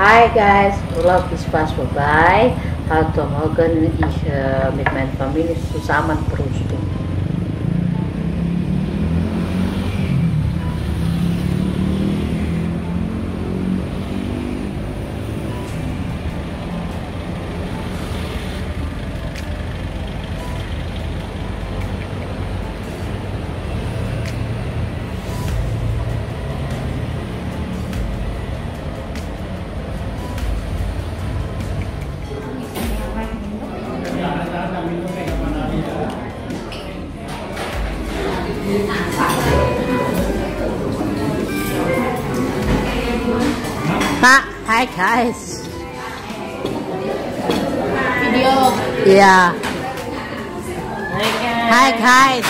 Hi guys, Urlaub ist fast vorbei. Heute Morgen ich mit meiner Familie zusammen frühstücken. Hi guys. Video. Yeah. Hi guys.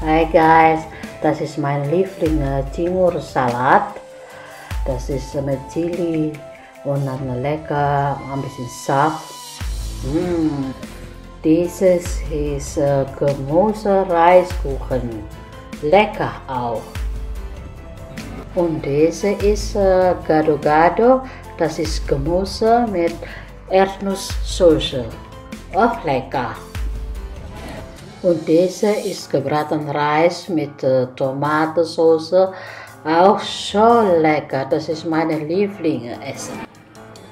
Hi guys. Das ist mein Liebling Timur-Salat. Das ist mit Chili und dann lecker, ein bisschen Saft. Dieses ist Gemüse-Reiskuchen. Lecker auch. Und diese ist Gado-Gado, das ist Gemüse mit Erdnusssoße, auch lecker. Und diese ist gebraten Reis mit Tomatensauce, auch so lecker, das ist meine Lieblingsessen.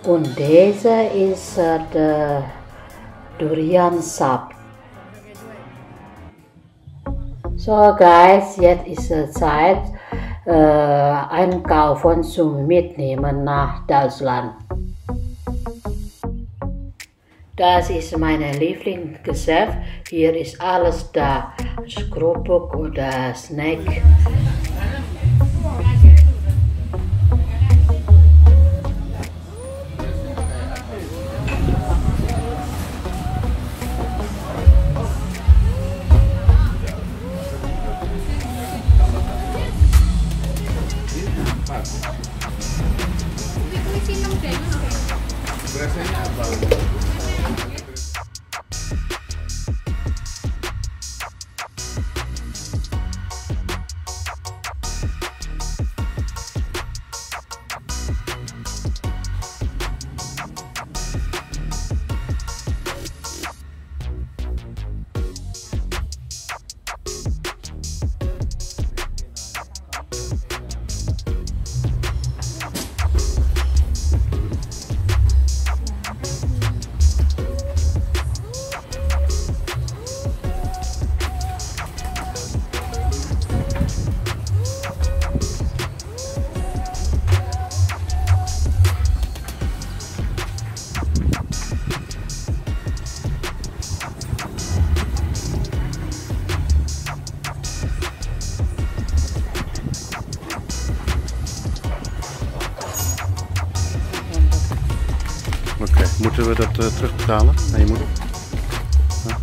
Und diese ist der Durian-Saft. So guys, jetzt ist Zeit, einkaufen zum Mitnehmen nach Deutschland. Das ist mein Lieblingsgeschäft. Hier ist alles da, Skrupuk oder Snack. Oké, moeten we dat terugbetalen aan je moeder? Ja.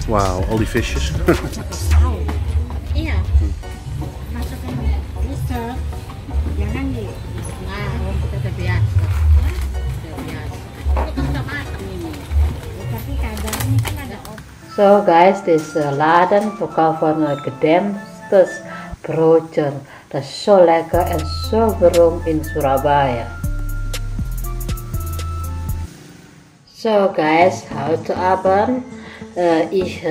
Wauw, al die visjes. Iya. Masukkan bisa. Jangan di. Nah, kita udah biasa. Udah biasa. Itu kan udah matang ini. Tapi kadang ini kan ada So guys, this Laden verkaufen gedämpftes Brötchen. Das ist so lecker und so berühmt in Surabaya. So guys, heute Abend ich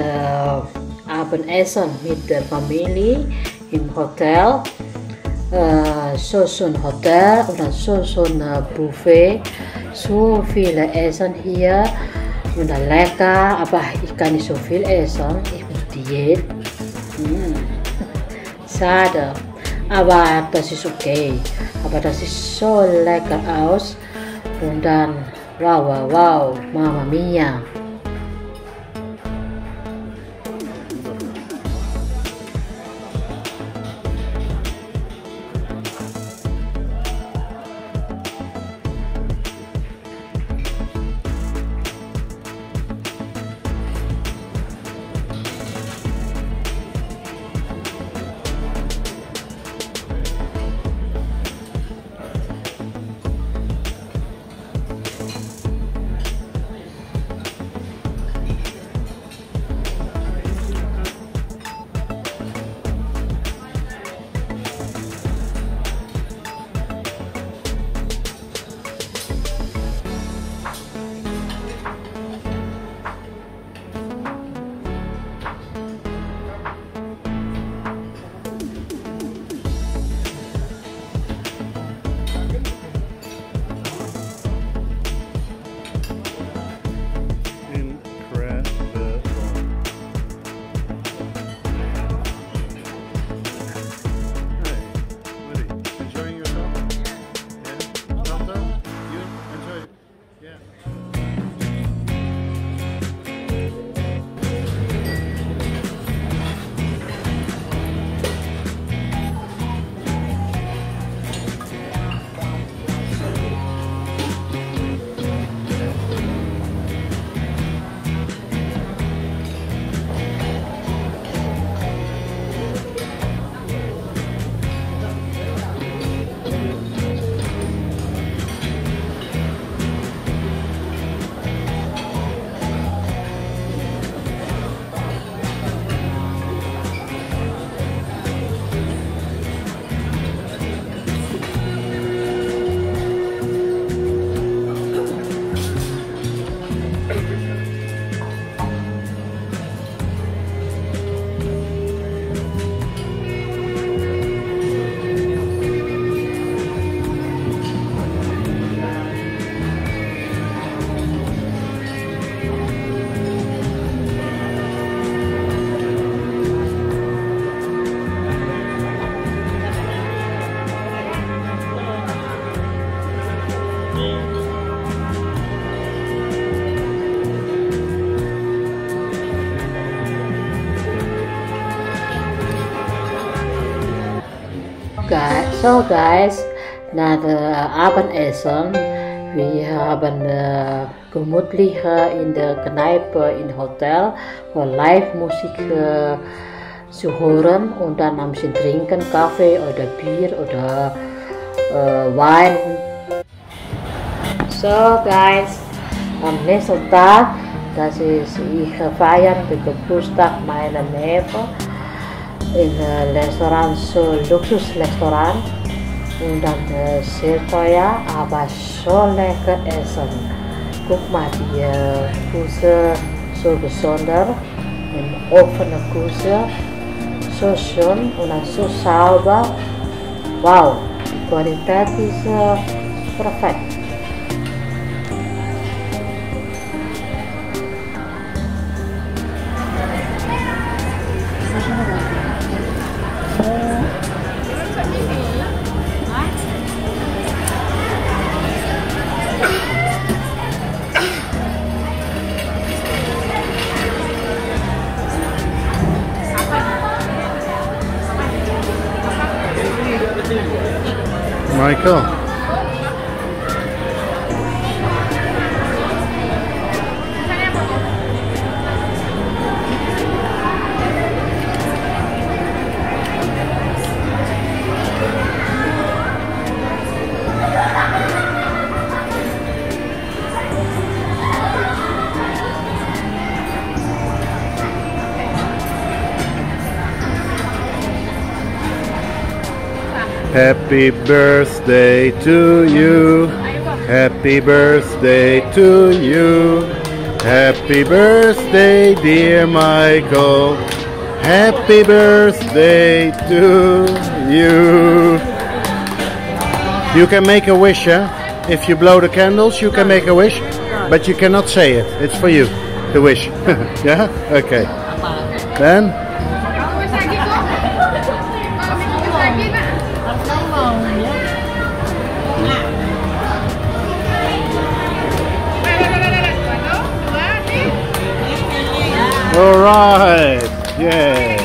Abendessen mit der Familie im Hotel. So ein Hotel und so ein Buffet. So viele Essen hier und lecker, aber ich kann nicht so viel essen. Ich muss Diät. Schade, aber das ist okay. Aber das ist so lecker aus und dann wow, wow, wow, Mamma Mia. So guys, nach Abendessen, wir haben gemütlich in der Kneipe im Hotel Live-Musik zu hören und dann ein bisschen trinken, Kaffee oder Bier oder Wein. So guys, am nächsten Tag, das ist, ich feiern den Geburtstag meiner Neffe in Restaurant, so Luxusrestaurant, und dann sehr teuer, aber so lecker essen. Guck mal, die Küche so besonders, eine offene Küche, so schön und dann so sauber. Wow, die Qualität ist perfekt. Michael. Happy birthday to you. Happy birthday to you. Happy birthday, dear Michael. Happy birthday to you. You can make a wish, huh? If you blow the candles, you can make a wish, but you cannot say it. It's for you, the wish. Yeah? Okay. Then? All right, yeah.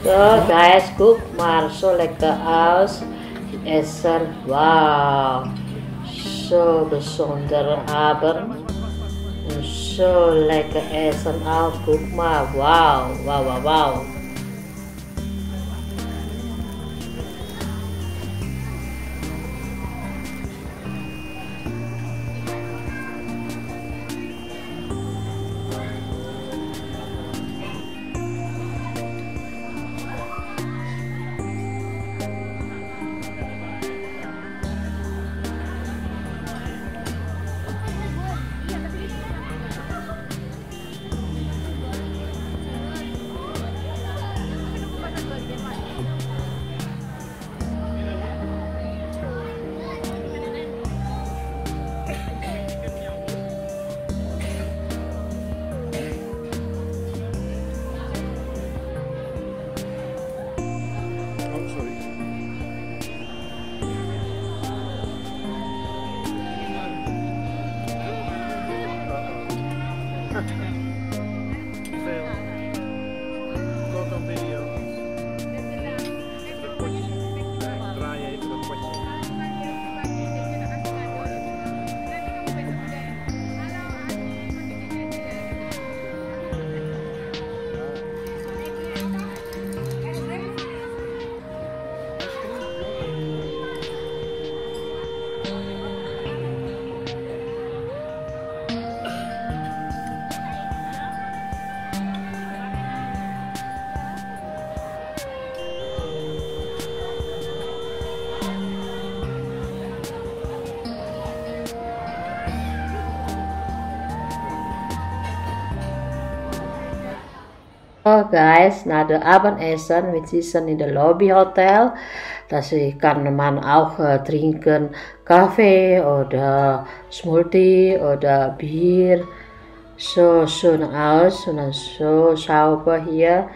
So guys, guck mal, so lecker aus. Die Essen, wow, so besonders Abend. So lekker essen auch, guck mal, wow, wow, wow, wow. So guys, nach dem Abendessen, wir sitzen in der Lobby Hotel. Das kann man auch trinken, Kaffee oder Smoothie oder Bier. So schön aus und dann so sauber hier.